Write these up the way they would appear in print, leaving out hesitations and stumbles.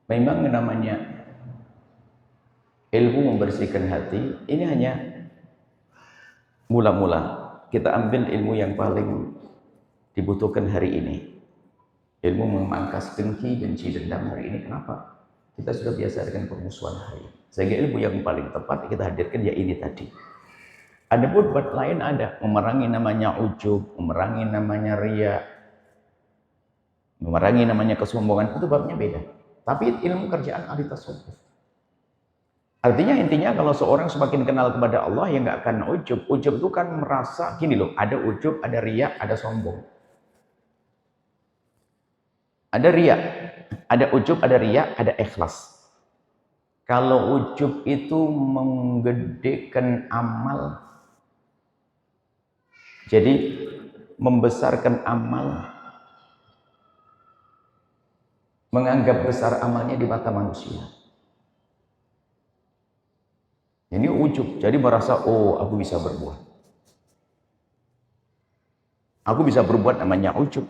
Memang namanya ilmu membersihkan hati, ini hanya mula-mula. Kita ambil ilmu yang paling dibutuhkan hari ini. Ilmu memangkas dengki, benci, dendam hari ini. Kenapa? Kita sudah biasa dengan permusuhan hari ini. Sehingga ilmu yang paling tepat kita hadirkan ya ini tadi. Ada pun buat lain ada. Memerangi namanya ujub, memerangi namanya riya, memerangi namanya kesombongan, itu babnya beda. Tapi ilmu kerjaan ahli tasawuf. Artinya intinya kalau seorang semakin kenal kepada Allah ya nggak akan ujub. Ujub itu kan merasa gini loh, ada ujub, ada riya, ada sombong. Ada riya, ada ujub, ada riya, ada ikhlas. Kalau ujub itu menggedekan amal, jadi membesarkan amal, menganggap besar amalnya di mata manusia. Ini ujub, jadi merasa, oh aku bisa berbuat. Aku bisa berbuat namanya ujub.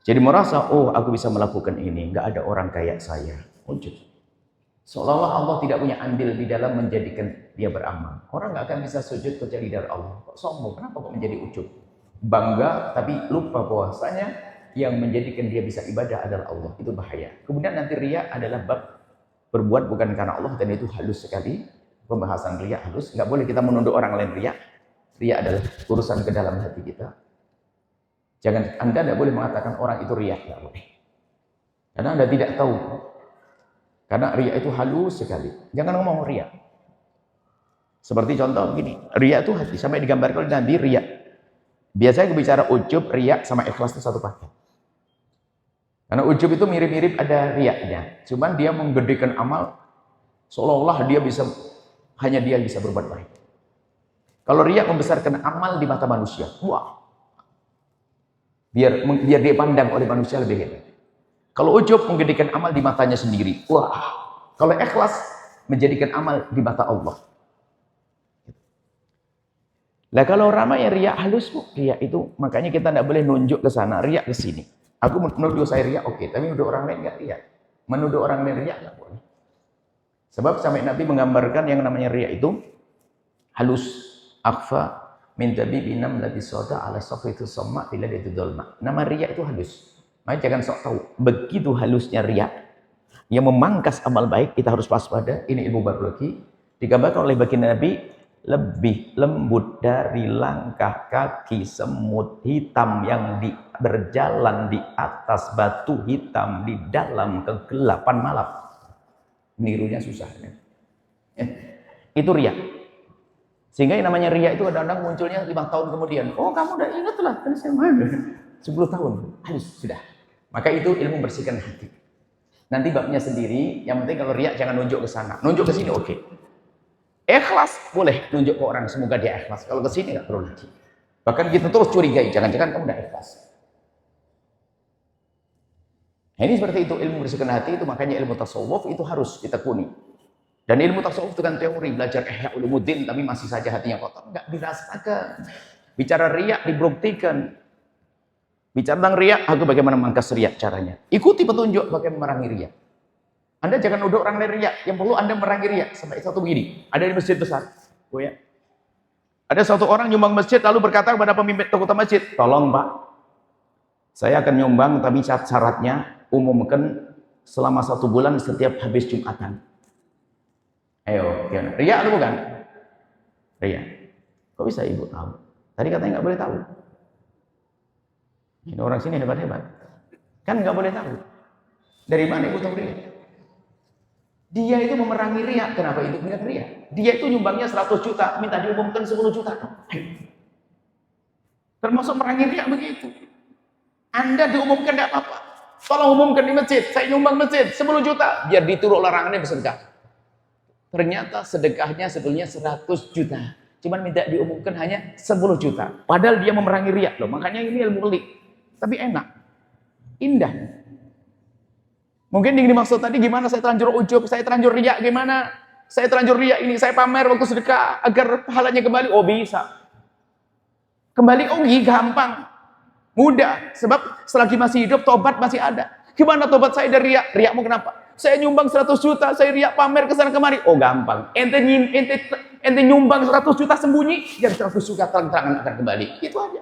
Jadi merasa, oh aku bisa melakukan ini, nggak ada orang kayak saya. Ujub. Seolah-olah Allah tidak punya andil di dalam menjadikan dia beramal. Orang nggak akan bisa sujud kecuali dari Allah. Kok sombong? Kenapa kok menjadi ujub? Bangga, tapi lupa bahwasanya yang menjadikan dia bisa ibadah adalah Allah. Itu bahaya. Kemudian nanti riya adalah bab berbuat bukan karena Allah, dan itu halus sekali. Pembahasan riya halus. Nggak boleh kita menuduh orang lain riya. Riya adalah urusan ke dalam hati kita. Jangan, Anda tidak boleh mengatakan orang itu riya. Nggak boleh. Karena Anda tidak tahu. Karena riya itu halus sekali. Jangan ngomong riya. Seperti contoh begini. Riya itu hati. Sampai digambarkan oleh Nabi riya. Biasanya bicara ujub, riya sama ikhlas itu satu paket. Karena ujub itu mirip-mirip ada riyanya. Cuman dia menggedekan amal. Seolah-olah dia bisa, hanya dia bisa berbuat baik. Kalau riya membesarkan amal di mata manusia. Wah. Biar dia pandang oleh manusia lebih hebat. Kalau ujub menggedekan amal di matanya sendiri. Wah. Kalau ikhlas menjadikan amal di mata Allah. Nah kalau ramai riya halus, riya itu makanya kita tidak boleh nunjuk ke sana, riya ke sini. Aku menuduh saya riya, oke, tapi menuduh orang lain nggak riya. Menuduh orang lain riya nggak boleh. Sebab sampai Nabi menggambarkan yang namanya riya itu halus, akhfa min tabibi namlati soda ala safitu somma bila itu dolma. Nama riya itu halus. Makanya jangan sok tahu. Begitu halusnya riya yang memangkas amal baik, kita harus waspada. Ini ilmu baru lagi. Digambarkan oleh baginda Nabi lebih lembut dari langkah kaki semut hitam yang berjalan di atas batu hitam di dalam kegelapan malam. Nirunya susah. Itu riya. Sehingga yang namanya riya itu kadang-kadang munculnya 5 tahun kemudian. Oh kamu udah ingat lah, kan saya mana? 10 tahun, halus sudah. Maka itu ilmu bersihkan hati. Nanti babnya sendiri, yang penting kalau riya jangan nunjuk ke sana. Nunjuk ke sini oke. Ikhlas boleh nunjuk ke orang, semoga dia ikhlas. Kalau ke sini nggak perlu lagi. Bahkan kita terus curigai, jangan-jangan kamu udah ikhlas. Nah, ini seperti itu ilmu bersihkan hati itu, makanya ilmu tasawuf itu harus ditekuni. Dan ilmu tasawuf itu kan teori, belajar Ihya Ulumuddin tapi masih saja hatinya kotor, nggak dirasakan. Bicara riya dibuktikan. Bicara tentang riya, aku bagaimana mangkas riya caranya. Ikuti petunjuk bagaimana memerangi riya. Anda jangan nuduh orang lain riya, yang perlu Anda memerangi riya. Sampai satu begini, ada di masjid besar. Oh ya. Ada satu orang nyumbang masjid lalu berkata kepada pemimpin kota masjid, "Tolong, Pak. Saya akan nyumbang tapi syaratnya umumkan selama 1 bulan setiap habis Jumatan." Ayo, gimana? Riya atau bukan? Riya. Kok bisa ibu tahu? Tadi katanya nggak boleh tahu. Ini orang sini hebat-hebat. Kan nggak boleh tahu. Dari mana ibu tahu riya? Dia itu memerangi riya. Kenapa itu punya riya? Dia itu nyumbangnya 100 juta, minta diumumkan 10 juta. Termasuk memerangi riya begitu. Anda diumumkan tidak apa-apa. Tolong umumkan di masjid, saya nyumbang masjid 10 juta. Biar dituruh larangannya bersedekah. Ternyata sedekahnya sebetulnya 100 juta. Cuman minta diumumkan hanya 10 juta. Padahal dia memerangi riya loh. Makanya ini ilmu pelik. Tapi enak. Indah. Mungkin yang dimaksud tadi gimana saya terlanjur ujub, saya terlanjur riya gimana? Saya terlanjur riya ini, saya pamer waktu sedekah agar pahalanya kembali. Oh bisa. Kembali gampang. Mudah. Sebab selagi masih hidup tobat masih ada. Gimana tobat saya dari riya? Riyamu kenapa? Saya nyumbang 100 juta, saya riak pamer ke sana kemari. Oh gampang. Ente nyumbang 100 juta sembunyi, dan 100 juta terang-terangan akan kembali. Itu aja.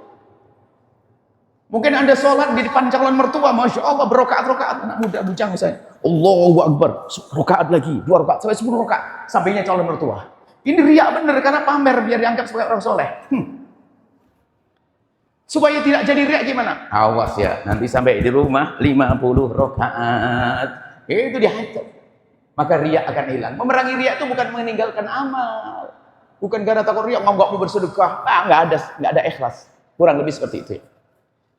Mungkin Anda sholat di depan calon mertua, Masya Allah, berokaat-rokaat. Anak muda bujang misalnya. Allahu Akbar. Rokaat lagi, 2 rokaat, sampai 10 rokaat. Sampainya calon mertua. Ini riak bener, karena pamer, biar dianggap sebagai orang soleh. Supaya tidak jadi riak gimana? Awas ya, nanti sampai di rumah 50 rokaat. Itu dihajar. Maka riak akan hilang. Memerangi riak itu bukan meninggalkan amal. Bukan karena takut riak, nggak mau bersedekah. Nggak ada ikhlas. Kurang lebih seperti itu.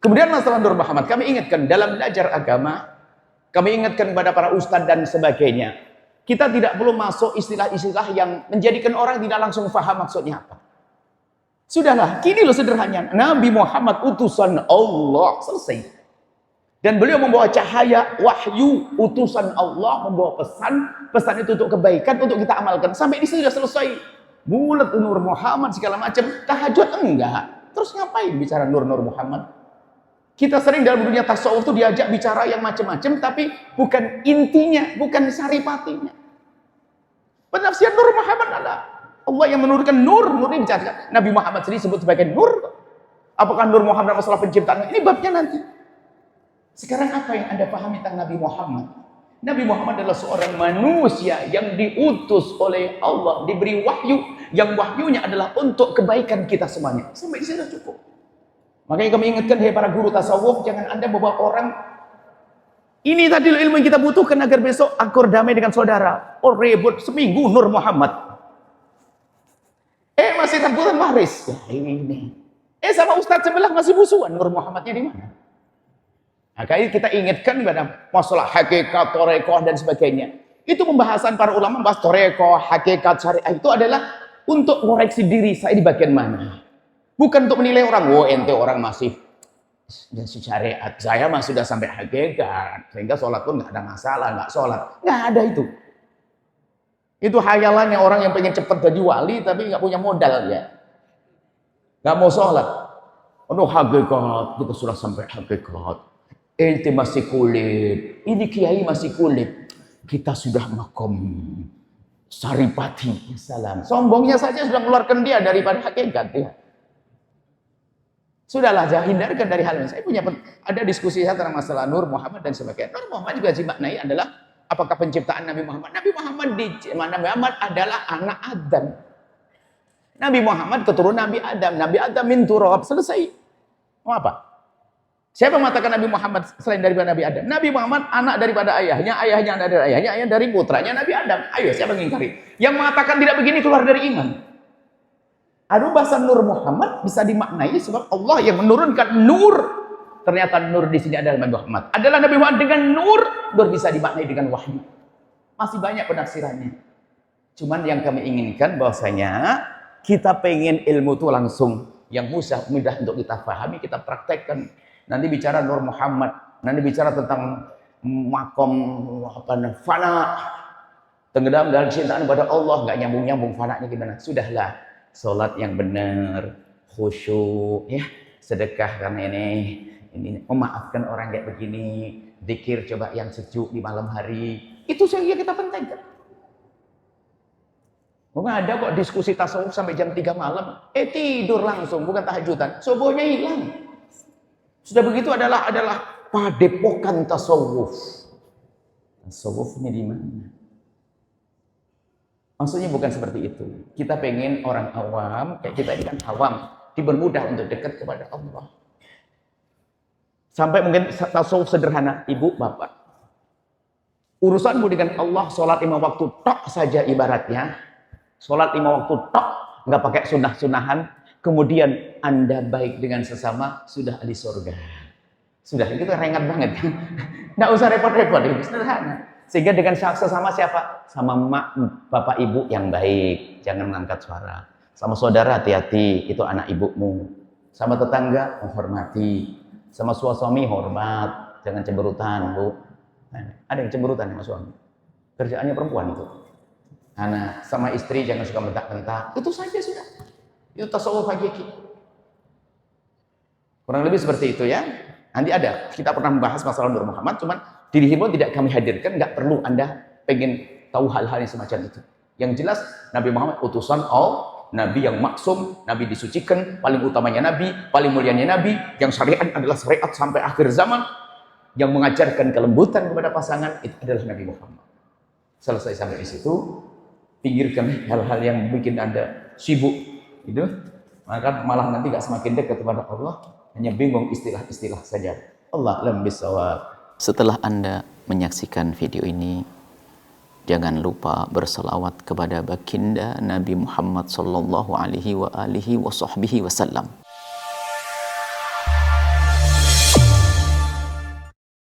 Kemudian masalah Nur Muhammad, kami ingatkan dalam belajar agama, kami ingatkan kepada para ustadz dan sebagainya. Kita tidak perlu masuk istilah-istilah yang menjadikan orang tidak langsung paham maksudnya apa. Sudahlah, kini loh sederhananya. Nabi Muhammad utusan Allah, selesai. Dan beliau membawa cahaya, wahyu, utusan Allah, membawa pesan. Pesan itu untuk kebaikan, untuk kita amalkan. Sampai di sini sudah selesai. Bulat Nur Muhammad, segala macam. Tahajud enggak. Terus ngapain bicara Nur Muhammad? Kita sering dalam dunia tasawuf itu diajak bicara yang macam-macam, tapi bukan intinya, bukan saripatinya. Penafsiran Nur Muhammad adalah Allah yang menurunkan nur ini bicara. Nabi Muhammad sendiri disebut sebagai nur. Apakah Nur Muhammad masalah penciptaan? Ini babnya nanti. Sekarang apa yang Anda pahami tentang Nabi Muhammad? Nabi Muhammad adalah seorang manusia yang diutus oleh Allah, diberi wahyu, yang wahyunya adalah untuk kebaikan kita semuanya. Sampai di sini sudah cukup. Makanya kami ingatkan, hai para guru tasawuf, jangan Anda bawa orang. Ini tadi ilmu yang kita butuhkan agar besok akur damai dengan saudara. Oh ribut seminggu Nur Muhammad. Masih rebutan waris. Ya ini. Sama ustadz sebelah masih musuhan. Nur Muhammadnya di mana? Makanya kita ingatkan pada masalah hakikat, torekoh dan sebagainya. Itu pembahasan para ulama membahas torekoh, hakikat, syariah itu adalah untuk koreksi diri saya di bagian mana. Bukan untuk menilai orang, ente orang masih dan syariat, saya mah sudah sampai hakikat, sehingga sholat pun nggak ada masalah, nggak sholat, nggak ada itu. Itu hayalannya orang yang pengen cepat jadi wali tapi nggak punya modal ya, nggak mau sholat. Aduh hakikat, kita sudah sampai hakikat. Ente masih kulit, ini kiai masih kulit, kita sudah makom saripati. Salam. Sombongnya saja sudah mengeluarkan dia daripada hakikat ya. Sudahlah, jangan hindarkan dari hal ini. Saya punya ada diskusi saya tentang masalah Nur Muhammad dan sebagainya. Nur Muhammad juga dimaknai adalah apakah penciptaan Nabi Muhammad. Nabi Muhammad adalah anak Adam. Nabi Muhammad keturunan Nabi Adam. Nabi Adam min turab. Selesai. Mau apa? Siapa mengatakan Nabi Muhammad selain daripada Nabi Adam? Nabi Muhammad anak daripada ayahnya anak dari ayahnya, ayah dari putranya Nabi Adam. Ayo, siapa yang ingkari? Yang mengatakan tidak begini keluar dari iman. Aduh, bahasa Nur Muhammad bisa dimaknai sebab Allah yang menurunkan nur. Ternyata nur di sini adalah Nabi Muhammad. Adalah Nabi Muhammad dengan nur. Nur bisa dimaknai dengan wahyu. Masih banyak penafsirannya. Cuman yang kami inginkan bahwasanya kita pengen ilmu itu langsung yang mudah untuk kita pahami, kita praktekkan. Nanti bicara Nur Muhammad, nanti bicara tentang makom fana, tenggelam dalam cintaan kepada Allah, nggak nyambung fananya gimana? Sudahlah, sholat yang benar, khusyuk, ya, sedekah karena ini memaafkan orang kayak begini, zikir coba yang sejuk di malam hari, itu saja kita pentingkan. Bukan ada kok diskusi tasawuf sampai jam 3 malam, tidur langsung, bukan tahajudan, subuhnya hilang. Sudah begitu adalah padepokan tasawuf. Tasawufnya di mana? Maksudnya bukan seperti itu. Kita pengen orang awam, kayak kita ini kan awam, dipermudah untuk dekat kepada Allah. Sampai mungkin tasawuf sederhana, ibu, bapak. Urusanmu dengan Allah, sholat 5 waktu tok saja ibaratnya. Sholat 5 waktu tok, nggak pakai sunnah-sunnahan. Kemudian Anda baik dengan sesama, sudah di surga. Sudah, itu ringan banget kan? Nggak usah repot-repot, itu sederhana. Sehingga dengan sesama siapa? Sama mak, bapak, ibu yang baik. Jangan mengangkat suara. Sama saudara hati-hati, itu anak ibumu. Sama tetangga, menghormati. Sama suami hormat. Jangan cemberutan, Bu. Nah, ada yang cemberutan sama suami. Kerjaannya perempuan itu. Anak sama istri jangan suka bentak-bentak. Itu saja sudah. Itu tasawuf hakiki. Kurang lebih seperti itu ya. Nanti ada. Kita pernah membahas masalah Nur Muhammad, cuman Di himbauan tidak kami hadirkan, nggak perlu Anda pengen tahu hal-hal yang semacam itu. Yang jelas Nabi Muhammad utusan Allah, Nabi yang maksum, Nabi disucikan, paling utamanya Nabi, paling mulianya Nabi, yang syariat adalah syariat sampai akhir zaman, yang mengajarkan kelembutan kepada pasangan, itu adalah Nabi Muhammad. Selesai sampai di situ, pinggirkan hal-hal yang bikin Anda sibuk, gitu. Maka malah nanti gak semakin dekat kepada Allah, hanya bingung istilah-istilah saja. Allah alam bisawab. Setelah Anda menyaksikan video ini, jangan lupa berselawat kepada baginda Nabi Muhammad sallallahu alaihi wa alihi wa sahbihi wasallam.